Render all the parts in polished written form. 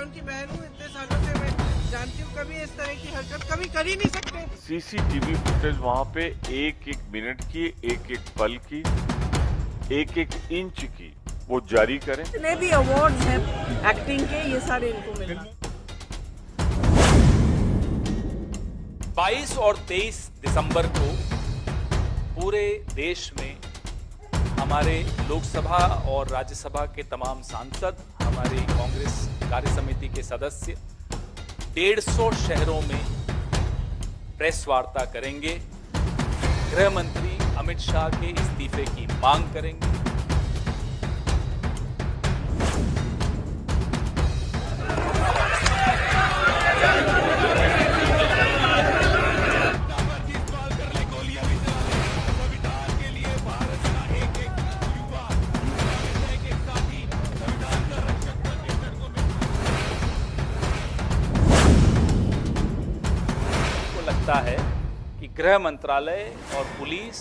उनकी बहन हूँ, इतने सालों से मैं जानती हूँ, कभी इस तरह की हरकत कभी कर ही नहीं सकते। सीसीटीवी फुटेज वहां पे एक एक मिनट की, एक एक पल की, एक एक इंच की वो जारी करें। जितने भी अवार्ड्स हैं एक्टिंग के, ये सारे इनको मिले। 22 और 23 दिसंबर को पूरे देश में हमारे लोकसभा और राज्यसभा के तमाम सांसद, हमारी कांग्रेस कार्य समिति के सदस्य 150 शहरों में प्रेस वार्ता करेंगे। गृह मंत्री अमित शाह के इस्तीफे की मांग करेंगे। लगता है कि गृह मंत्रालय और पुलिस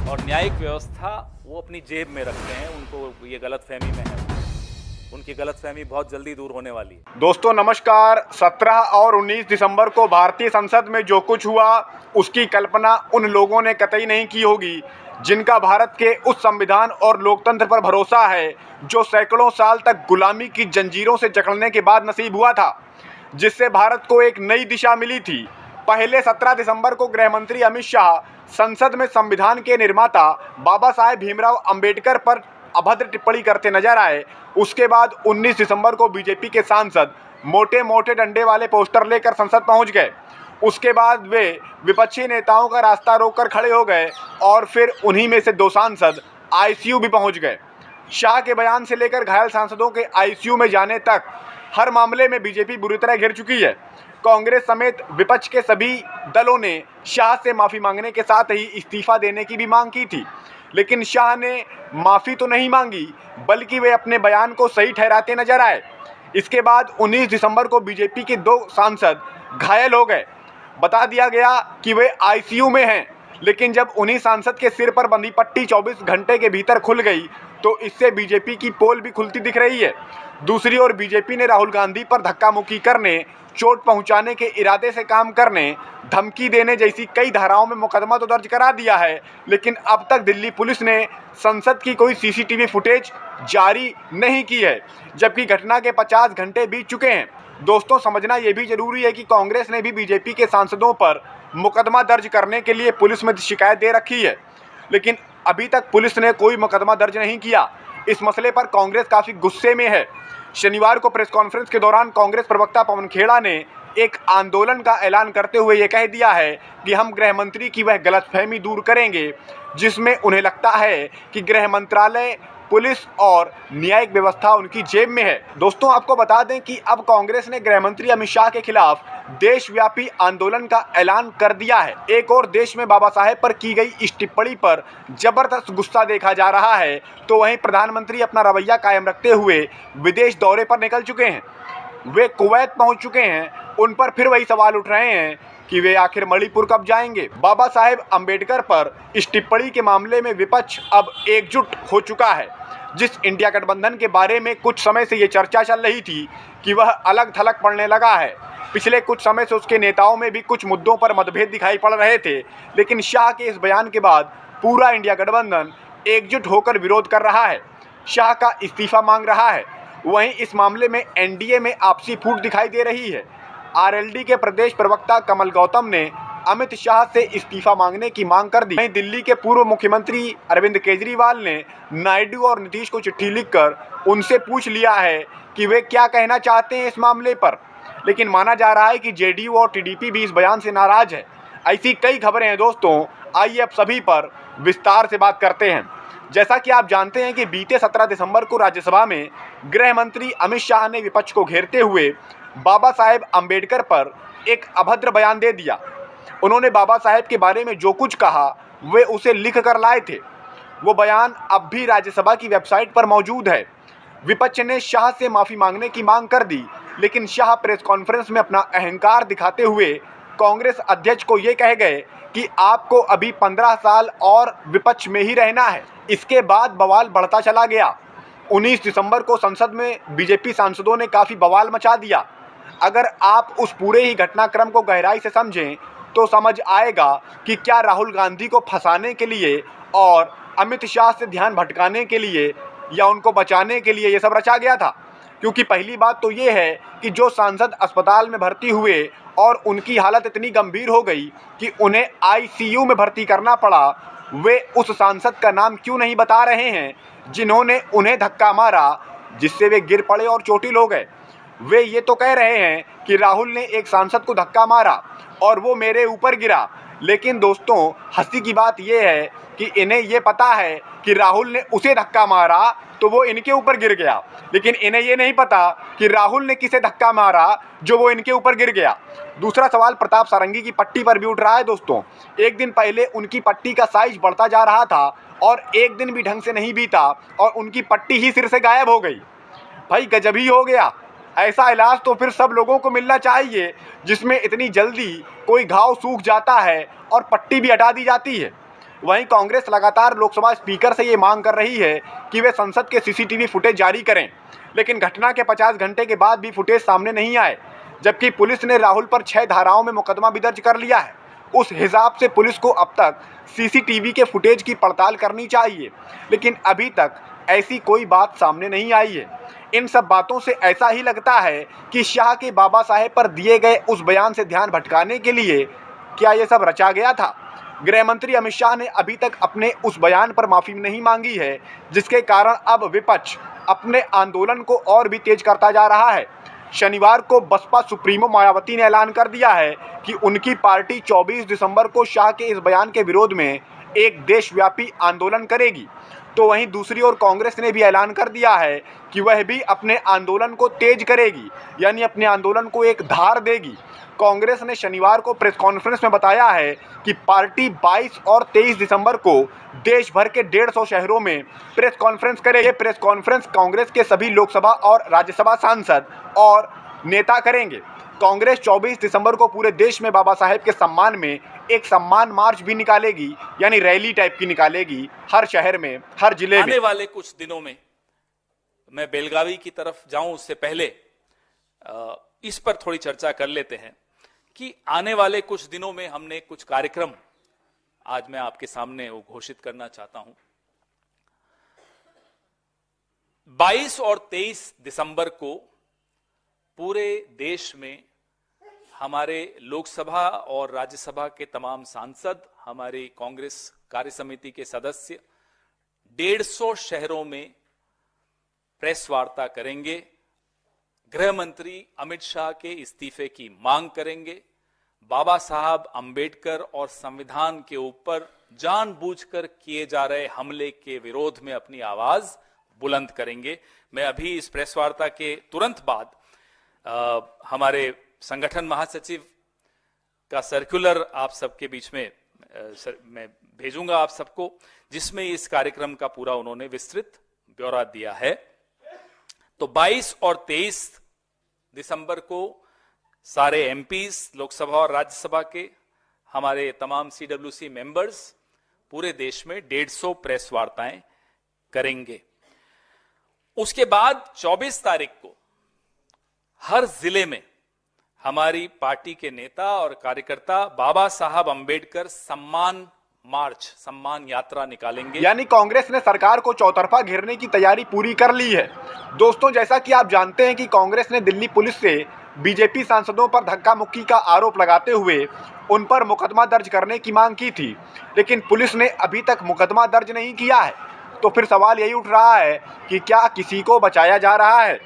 और न्यायिक व्यवस्था वो अपनी जेब में रखते हैं, उनको ये गलतफहमी में है। उनकी गलतफहमी बहुत जल्दी दूर होने वाली है। दोस्तों नमस्कार। 17 और 19 दिसंबर को भारतीय संसद में जो कुछ हुआ उसकी कल्पना उन लोगों ने कतई नहीं की होगी जिनका भारत के उस संविधान और लोकतंत्र पर भरोसा है जो सैकड़ों साल तक गुलामी की जंजीरों से जकड़ने के बाद नसीब हुआ था, जिससे भारत को एक नई दिशा मिली थी। पहले 17 दिसंबर को गृह मंत्री अमित शाह संसद में संविधान के निर्माता बाबा साहेब भीमराव अंबेडकर पर अभद्र टिप्पणी करते नजर आए। उसके बाद 19 दिसंबर को बीजेपी के सांसद मोटे मोटे डंडे वाले पोस्टर लेकर संसद पहुंच गए। उसके बाद वे विपक्षी नेताओं का रास्ता रोककर खड़े हो गए और फिर उन्हीं में से 2 सांसद आईसीयू भी पहुंच गए। शाह के बयान से लेकर घायल सांसदों के आईसीयू में जाने तक हर मामले में बीजेपी बुरी तरह घिर चुकी है। कांग्रेस समेत विपक्ष के सभी दलों ने शाह से माफ़ी मांगने के साथ ही इस्तीफा देने की भी मांग की थी, लेकिन शाह ने माफ़ी तो नहीं मांगी बल्कि वे अपने बयान को सही ठहराते नजर आए। इसके बाद 19 दिसंबर को बीजेपी के 2 सांसद घायल हो गए। बता दिया गया कि वे आईसीयू में हैं, लेकिन जब उन्हीं सांसद के सिर पर बंधी पट्टी 24 घंटे के भीतर खुल गई तो इससे बीजेपी की पोल भी खुलती दिख रही है। दूसरी ओर बीजेपी ने राहुल गांधी पर धक्का मुक्की करने, चोट पहुंचाने के इरादे से काम करने, धमकी देने जैसी कई धाराओं में मुकदमा तो दर्ज करा दिया है, लेकिन अब तक दिल्ली पुलिस ने संसद की कोई सीसीटीवी फुटेज जारी नहीं की है, जबकि घटना के 50 घंटे बीत चुके हैं। दोस्तों समझना ये भी जरूरी है कि कांग्रेस ने भी बीजेपी के सांसदों पर मुकदमा दर्ज करने के लिए पुलिस में शिकायत दे रखी है, लेकिन अभी तक पुलिस ने कोई मुकदमा दर्ज नहीं किया। इस मसले पर कांग्रेस काफ़ी गुस्से में है। शनिवार को प्रेस कॉन्फ्रेंस के दौरान कांग्रेस प्रवक्ता पवन खेड़ा ने एक आंदोलन का ऐलान करते हुए ये कह दिया है कि हम गृह मंत्री की वह गलतफहमी दूर करेंगे जिसमें उन्हें लगता है कि गृह मंत्रालय, पुलिस और न्यायिक व्यवस्था उनकी जेब में है। दोस्तों आपको बता दें कि अब कांग्रेस ने गृह मंत्री अमित शाह के खिलाफ देशव्यापी आंदोलन का ऐलान कर दिया है। एक और देश में बाबा साहेब पर की गई इस टिप्पणी पर जबरदस्त गुस्सा देखा जा रहा है, तो वहीं प्रधानमंत्री अपना रवैया कायम रखते हुए विदेश दौरे पर निकल चुके हैं। वे कुवैत पहुंच चुके हैं। उन पर फिर वही सवाल उठ रहे हैं कि वे आखिर मणिपुर कब जाएंगे। बाबा साहेब अंबेडकर पर इस टिप्पणी के मामले में विपक्ष अब एकजुट हो चुका है। जिस इंडिया गठबंधन के बारे में कुछ समय से ये चर्चा चल रही थी कि वह अलग थलग पड़ने लगा है, पिछले कुछ समय से उसके नेताओं में भी कुछ मुद्दों पर मतभेद दिखाई पड़ रहे थे, लेकिन शाह के इस बयान के बाद पूरा इंडिया गठबंधन एकजुट होकर विरोध कर रहा है, शाह का इस्तीफा मांग रहा है। वहीं इस मामले में एनडीए में आपसी फूट दिखाई दे रही है। आरएलडी के प्रदेश प्रवक्ता कमल गौतम ने अमित शाह से इस्तीफा मांगने की मांग कर दी। वहीं दिल्ली के पूर्व मुख्यमंत्री अरविंद केजरीवाल ने नायडू और नीतीश को चिट्ठी लिखकर उनसे पूछ लिया है कि वे क्या कहना चाहते हैं इस मामले पर, लेकिन माना जा रहा है कि जेडीयू और टीडीपी भी इस बयान से नाराज है। ऐसी कई खबरें हैं दोस्तों, आइए अब सभी पर विस्तार से बात करते हैं। जैसा कि आप जानते हैं कि बीते 17 दिसंबर को राज्यसभा में गृह मंत्री अमित शाह ने विपक्ष को घेरते हुए बाबा साहेब अंबेडकर पर एक अभद्र बयान दे दिया। उन्होंने बाबा साहेब के बारे में जो कुछ कहा वे उसे लिख कर लाए थे। वो बयान अब भी राज्यसभा की वेबसाइट पर मौजूद है। विपक्ष ने शाह से माफ़ी मांगने की मांग कर दी, लेकिन शाह प्रेस कॉन्फ्रेंस में अपना अहंकार दिखाते हुए कांग्रेस अध्यक्ष को ये कह गए कि आपको अभी 15 साल और विपक्ष में ही रहना है। इसके बाद बवाल बढ़ता चला गया। 19 दिसंबर को संसद में बीजेपी सांसदों ने काफ़ी बवाल मचा दिया। अगर आप उस पूरे ही घटनाक्रम को गहराई से समझें तो समझ आएगा कि क्या राहुल गांधी को फंसाने के लिए और अमित शाह से ध्यान भटकाने के लिए या उनको बचाने के लिए ये सब रचा गया था। क्योंकि पहली बात तो ये है कि जो सांसद अस्पताल में भर्ती हुए और उनकी हालत इतनी गंभीर हो गई कि उन्हें आईसीयू में भर्ती करना पड़ा, वे उस सांसद का नाम क्यों नहीं बता रहे हैं जिन्होंने उन्हें धक्का मारा जिससे वे गिर पड़े और चोटिल हो गए। वे ये तो कह रहे हैं कि राहुल ने एक सांसद को धक्का मारा और वो मेरे ऊपर गिरा, लेकिन दोस्तों हंसी की बात यह है कि इन्हें ये पता है कि राहुल ने उसे धक्का मारा तो वो इनके ऊपर गिर गया, लेकिन इन्हें ये नहीं पता कि राहुल ने किसे धक्का मारा जो वो इनके ऊपर गिर गया। दूसरा सवाल प्रताप सारंगी की पट्टी पर भी उठ रहा है दोस्तों। एक दिन पहले उनकी पट्टी का साइज बढ़ता जा रहा था और एक दिन भी ढंग से नहीं बीता और उनकी पट्टी ही सिर से गायब हो गई। भाई गजब ही हो गया। ऐसा इलाज तो फिर सब लोगों को मिलना चाहिए जिसमें इतनी जल्दी कोई घाव सूख जाता है और पट्टी भी हटा दी जाती है। वहीं कांग्रेस लगातार लोकसभा स्पीकर से ये मांग कर रही है कि वे संसद के सीसीटीवी फुटेज जारी करें, लेकिन घटना के 50 घंटे के बाद भी फुटेज सामने नहीं आए, जबकि पुलिस ने राहुल पर 6 धाराओं में मुकदमा भी दर्ज कर लिया है। उस हिसाब से पुलिस को अब तक सीसीटीवी के फुटेज की पड़ताल करनी चाहिए, लेकिन अभी तक ऐसी कोई बात सामने नहीं आई है। इन सब बातों से ऐसा ही लगता है कि शाह के बाबा साहेब पर दिए गए उस बयान से ध्यान भटकाने के लिए क्या ये सब रचा गया था। गृह मंत्री अमित शाह ने अभी तक अपने उस बयान पर माफ़ी नहीं मांगी है, जिसके कारण अब विपक्ष अपने आंदोलन को और भी तेज करता जा रहा है। शनिवार को बसपा सुप्रीमो मायावती ने ऐलान कर दिया है कि उनकी पार्टी 24 दिसंबर को शाह के इस बयान के विरोध में एक देशव्यापी आंदोलन करेगी। तो वहीं दूसरी ओर कांग्रेस ने भी ऐलान कर दिया है कि वह भी अपने आंदोलन को तेज करेगी, यानी अपने आंदोलन को एक धार देगी। कांग्रेस ने शनिवार को प्रेस कॉन्फ्रेंस में बताया है कि पार्टी 22 और 23 दिसंबर को देश भर के 150 शहरों में प्रेस कॉन्फ्रेंस करेगी। ये प्रेस कॉन्फ्रेंस कांग्रेस के सभी लोकसभा और राज्यसभा सांसद और नेता करेंगे। कांग्रेस 24 दिसंबर को पूरे देश में बाबा साहेब के सम्मान में एक सम्मान मार्च भी निकालेगी, यानी रैली टाइप की निकालेगी हर शहर में, हर जिले में। आने वाले कुछ दिनों में मैं बेलगावी की तरफ जाऊं उससे पहले इस पर थोड़ी चर्चा कर लेते हैं कि आने वाले कुछ दिनों में हमने कुछ कार्यक्रम आज मैं आपके सामने वो घोषित करना चाहता हूं। 22 और 23 दिसंबर को पूरे देश में हमारे लोकसभा और राज्यसभा के तमाम सांसद, हमारी कांग्रेस कार्य समिति के सदस्य 150 शहरों में प्रेस वार्ता करेंगे। गृह मंत्री अमित शाह के इस्तीफे की मांग करेंगे। बाबा साहब अंबेडकर और संविधान के ऊपर जानबूझकर किए जा रहे हमले के विरोध में अपनी आवाज बुलंद करेंगे। मैं अभी इस प्रेस वार्ता के तुरंत बाद हमारे संगठन महासचिव का सर्कुलर आप सबके बीच में मैं भेजूंगा आप सबको, जिसमें इस कार्यक्रम का पूरा उन्होंने विस्तृत ब्यौरा दिया है। तो 22 और 23 दिसंबर को सारे एमपीज लोकसभा और राज्यसभा के हमारे तमाम सीडब्ल्यूसी मेंबर्स पूरे देश में 150 प्रेस वार्ताएं करेंगे। उसके बाद 24 तारीख को हर जिले में हमारी पार्टी के नेता और कार्यकर्ता बाबा साहब अंबेडकर सम्मान मार्च, सम्मान यात्रा निकालेंगे। यानी कांग्रेस ने सरकार को चौतरफा घेरने की तैयारी पूरी कर ली है। दोस्तों, जैसा कि आप जानते हैं कि कांग्रेस ने दिल्ली पुलिस से बीजेपी सांसदों पर धक्का मुक्की का आरोप लगाते हुए उन पर मुकदमा दर्ज करने की मांग की थी, लेकिन पुलिस ने अभी तक मुकदमा दर्ज नहीं किया है। तो फिर सवाल यही उठ रहा है कि क्या किसी को बचाया जा रहा है?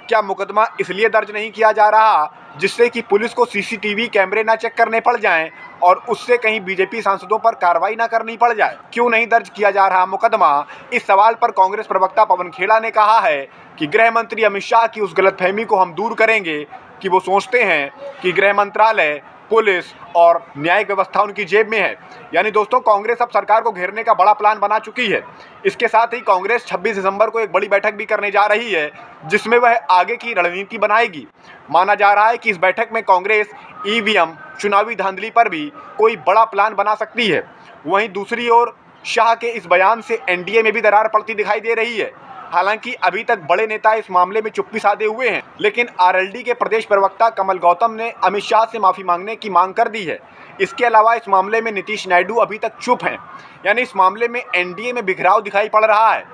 क्या मुकदमा इसलिए दर्ज नहीं किया जा रहा जिससे कि पुलिस को सीसीटीवी कैमरे ना चेक करने पड़ जाएं और उससे कहीं बीजेपी सांसदों पर कार्रवाई ना करनी पड़ जाए? क्यों नहीं दर्ज किया जा रहा मुकदमा? इस सवाल पर कांग्रेस प्रवक्ता पवन खेड़ा ने कहा है कि गृह मंत्री अमित शाह की उस गलतफहमी को हम दूर करेंगे कि वो सोचते हैं कि गृह मंत्रालय, पुलिस और न्यायिक व्यवस्था उनकी जेब में है। यानी दोस्तों, कांग्रेस अब सरकार को घेरने का बड़ा प्लान बना चुकी है। इसके साथ ही कांग्रेस 26 दिसंबर को एक बड़ी बैठक भी करने जा रही है, जिसमें वह आगे की रणनीति बनाएगी। माना जा रहा है कि इस बैठक में कांग्रेस ईवीएम, चुनावी धांधली पर भी कोई बड़ा प्लान बना सकती है। वहीं दूसरी ओर शाह के इस बयान से एनडीए में भी दरार पड़ती दिखाई दे रही है। हालांकि अभी तक बड़े नेता इस मामले में चुप्पी साधे हुए हैं, लेकिन आरएलडी के प्रदेश प्रवक्ता कमल गौतम ने अमित शाह से माफी मांगने की मांग कर दी है। इसके अलावा इस मामले में नीतीश नायडू अभी तक चुप हैं, यानी इस मामले में एनडीए में बिखराव दिखाई पड़ रहा है।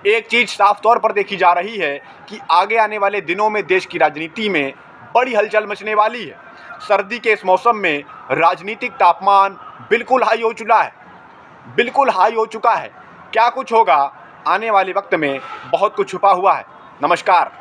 एक चीज साफ तौर पर देखी जा रही है कि आगे आने वाले दिनों में देश की राजनीति में बड़ी हलचल मचने वाली है। सर्दी के इस मौसम में राजनीतिक तापमान बिल्कुल हाई हो चुका है। क्या कुछ होगा आने वाले वक्त में बहुत कुछ छुपा हुआ है। नमस्कार।